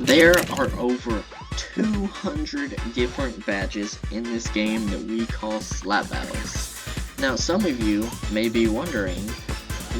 There are over 200 different badges in this game that we call slap battles. Now some of you may be wondering,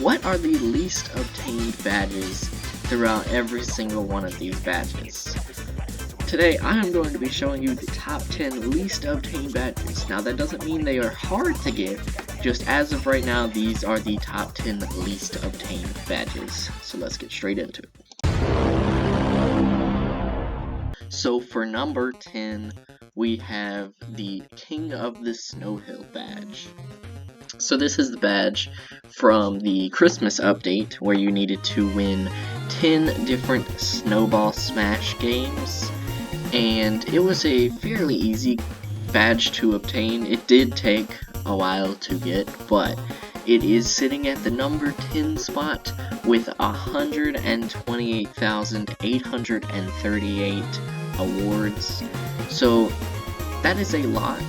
what are the least obtained badges throughout every single one of these badges? Today I am going to be showing you the top 10 least obtained badges. Now that doesn't mean they are hard to get, just as of right now these are the top 10 least obtained badges. So let's get straight into it. So for number 10, we have the King of the Snow Hill badge. So this is the badge from the Christmas update where you needed to win 10 different Snowball Smash games, and it was a fairly easy badge to obtain. It did take a while to get, but it is sitting at the number 10 spot with 128,838 awards. So that is a lot,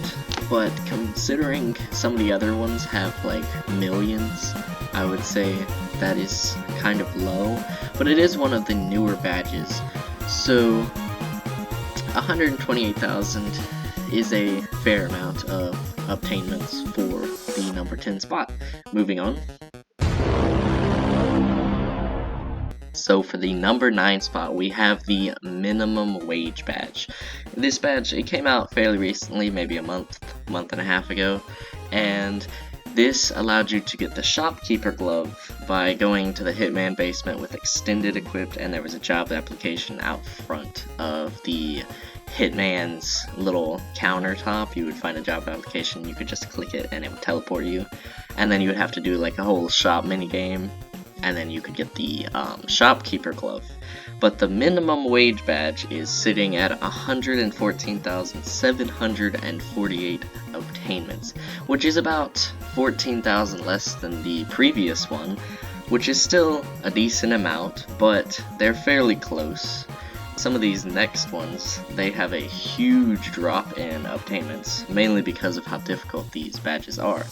but considering some of the other ones have like millions, I would say that is kind of low, but it is one of the newer badges. So 128,000 is a fair amount of obtainments for the number 10 spot. Moving on. So for the number 9 spot, we have the minimum wage badge. This badge, it came out fairly recently, maybe a month and a half ago, and this allowed you to get the shopkeeper glove by going to the Hitman basement with extended equipped, and there was a job application out front of the Hitman's little countertop. You would find a job application, you could just click it and it would teleport you, and then you would have to do like a whole shop mini game, and then you could get the shopkeeper glove. But the minimum wage badge is sitting at 114,748 obtainments, which is about 14,000 less than the previous one, which is still a decent amount, but they're fairly close. Some of these next ones, they have a huge drop in obtainments, mainly because of how difficult these badges are.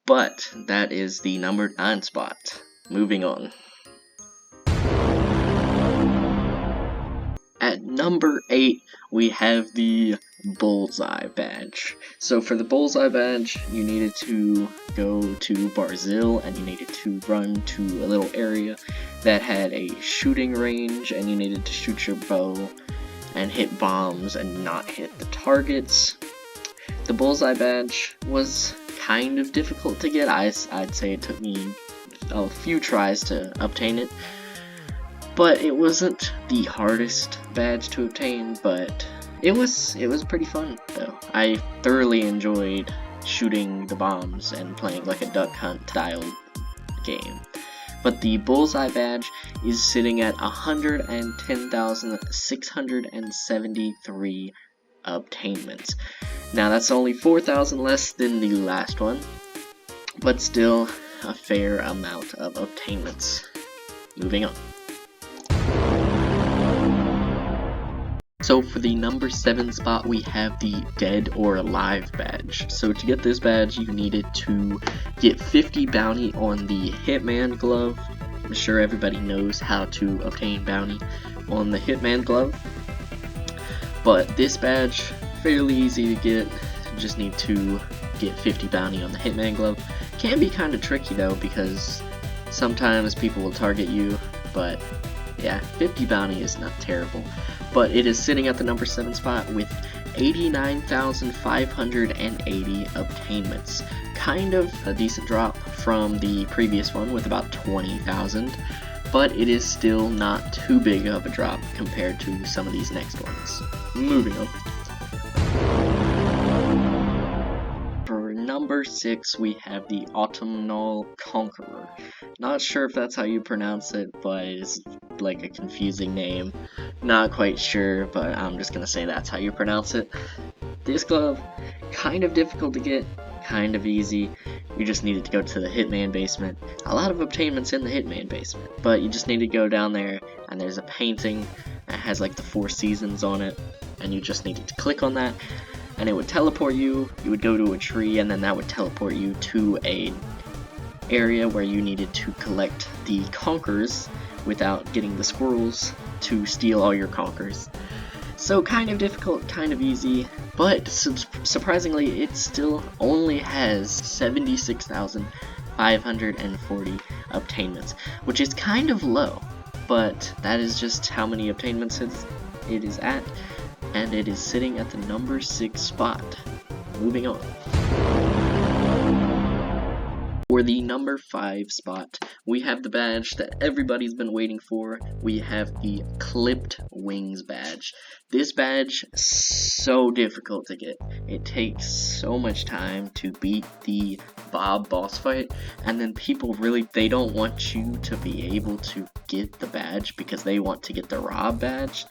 But that is the number 9 spot. Moving on. At number 8, we have the Bullseye badge. So for the Bullseye badge, you needed to go to Brazil, and you needed to run to a little area that had a shooting range, and you needed to shoot your bow and hit bombs and not hit the targets. The Bullseye badge was kind of difficult to get. I'd say it took me a few tries to obtain it, but it wasn't the hardest badge to obtain, but it was pretty fun though. I thoroughly enjoyed shooting the bombs and playing like a duck hunt style game. But the Bullseye badge is sitting at 110,673 obtainments. Now that's only 4,000 less than the last one, but still a fair amount of obtainments. Moving on. So for the number 7 spot, we have the Dead or Alive badge. So to get this badge, you needed to get 50 bounty on the Hitman glove. I'm sure everybody knows how to obtain bounty on the Hitman glove, but this badge, fairly easy to get. You just need to get 50 bounty on the Hitman glove. Can be kind of tricky though, because sometimes people will target you, but yeah, 50 bounty is not terrible. But it is sitting at the number 7 spot with 89,580 obtainments. Kind of a decent drop from the previous one with about 20,000, but it is still not too big of a drop compared to some of these next ones. Moving on. Number 6, we have the Autumnal Conqueror. Not sure if that's how you pronounce it, but it's like a confusing name. Not quite sure, but I'm just gonna say that's how you pronounce it. This glove, kind of difficult to get, kind of easy. You just needed to go to the Hitman basement. A lot of obtainments in the Hitman basement, but you just need to go down there, and there's a painting that has like the 4 seasons on it, and you just needed to click on that, and it would teleport you. You would go to a tree, and then that would teleport you to a area where you needed to collect the conquerors without getting the squirrels to steal all your conquers. So kind of difficult, kind of easy, but surprisingly it still only has 76,540 obtainments, which is kind of low, but that is just how many obtainments it is at, and it is sitting at the number 6 spot. Moving on. For the number 5 spot, we have the badge that everybody's been waiting for. We have the Clipped Wings badge. This badge is so difficult to get. It takes so much time to beat the Bob boss fight, and then people they don't want you to be able to get the badge because they want to get the Rob badge.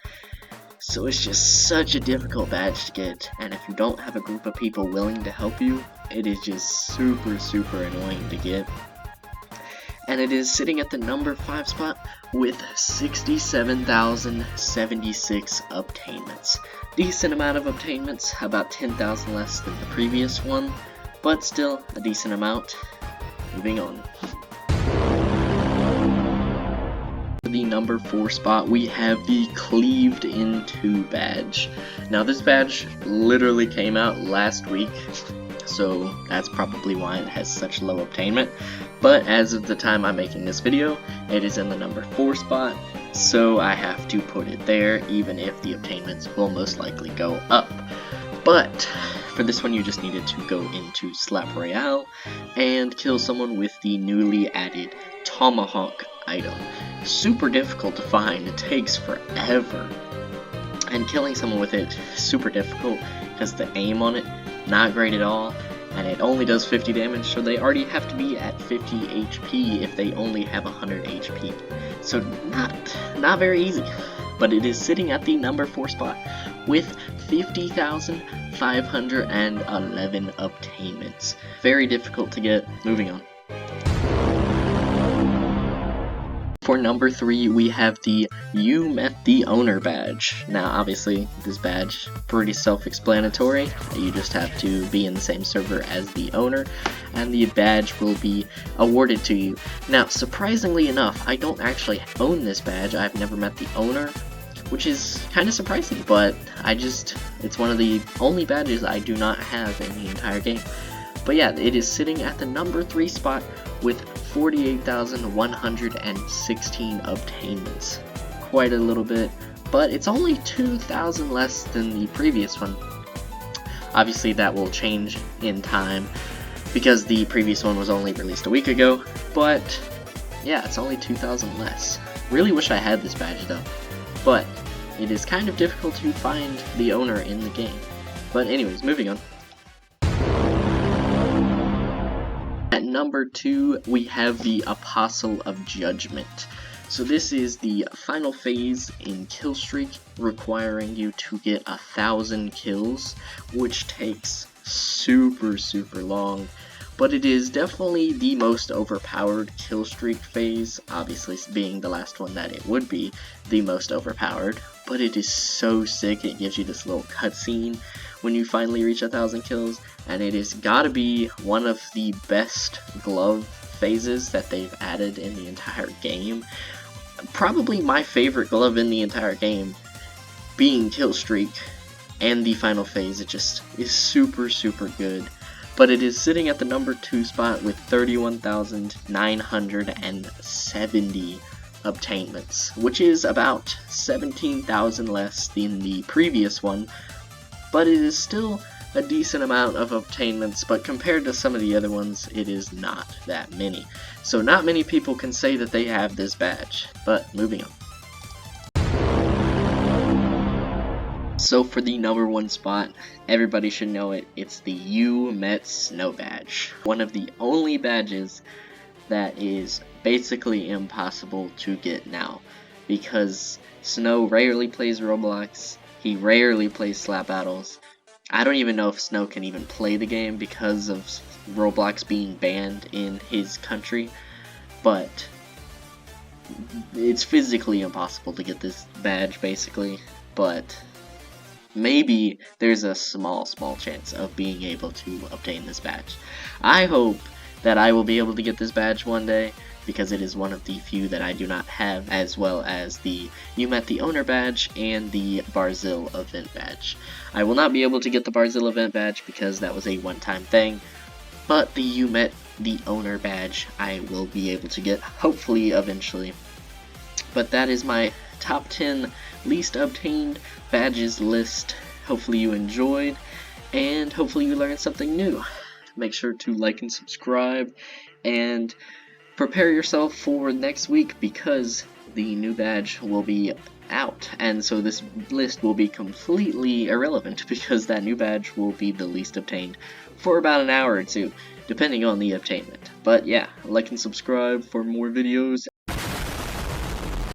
So it's just such a difficult badge to get, and if you don't have a group of people willing to help you, it is just super annoying to get. And it is sitting at the number 5 spot with 67,076 obtainments. Decent amount of obtainments, about 10,000 less than the previous one, but still a decent amount. Moving on. The number 4 spot, we have the Cleaved Into badge. Now this badge literally came out last week, so that's probably why it has such low obtainment, but as of the time I'm making this video, it is in the number 4 spot, so I have to put it there, even if the obtainments will most likely go up. But for this one, you just needed to go into Slap Royale and kill someone with the newly added Tomahawk item. Super difficult to find, it takes forever, and killing someone with it super difficult because the aim on it not great at all, and it only does 50 damage, so they already have to be at 50 HP if they only have 100 HP. So not very easy, but it is sitting at the number 4 spot with 50,511 obtainments. Very difficult to get. Moving on. For number 3, we have the You Met the Owner badge. Now obviously this badge pretty self-explanatory. You just have to be in the same server as the owner and the badge will be awarded to you. Now surprisingly enough, I don't actually own this badge. I've never met the owner, which is kind of surprising, but it's one of the only badges I do not have in the entire game. But yeah, it is sitting at the number 3 spot with 48,116 obtainments. Quite a little bit, but it's only 2,000 less than the previous one. Obviously that will change in time because the previous one was only released a week ago, but yeah, it's only 2,000 less. Really wish I had this badge though, but it is kind of difficult to find the owner in the game. But anyways, moving on. At number 2, we have the Apostle of Judgment. So this is the final phase in kill streak, requiring you to get 1,000 kills, which takes super long. But it is definitely the most overpowered kill streak phase, obviously being the last one that it would be the most overpowered. But it is so sick, it gives you this little cutscene when you finally reach 1,000 kills, and it has gotta be one of the best glove phases that they've added in the entire game. Probably my favorite glove in the entire game, being kill streak, and the final phase. It just is super good. But it is sitting at the number 2 spot with 31,970 obtainments, which is about 17,000 less than the previous one, but it is still a decent amount of obtainments, but compared to some of the other ones, it is not that many. So not many people can say that they have this badge, but moving on. So for the number 1 spot, everybody should know it, it's the You Met Snow badge. One of the only badges that is basically impossible to get now, because Snow rarely plays Roblox, he rarely plays Slap Battles. I don't even know if Snow can even play the game because of Roblox being banned in his country, but it's physically impossible to get this badge basically, but maybe there's a small chance of being able to obtain this badge. I hope that I will be able to get this badge one day, because it is one of the few that I do not have, as well as the You Met the Owner badge and the Barzil event badge. I will not be able to get the Barzil event badge because that was a one-time thing, but the You Met the Owner badge I will be able to get, hopefully eventually. But that is my top 10 least obtained badges list. Hopefully you enjoyed, and hopefully you learned something new. Make sure to like and subscribe, and prepare yourself for next week because the new badge will be out, and so this list will be completely irrelevant because that new badge will be the least obtained for about an hour or two, depending on the obtainment. But yeah, like and subscribe for more videos,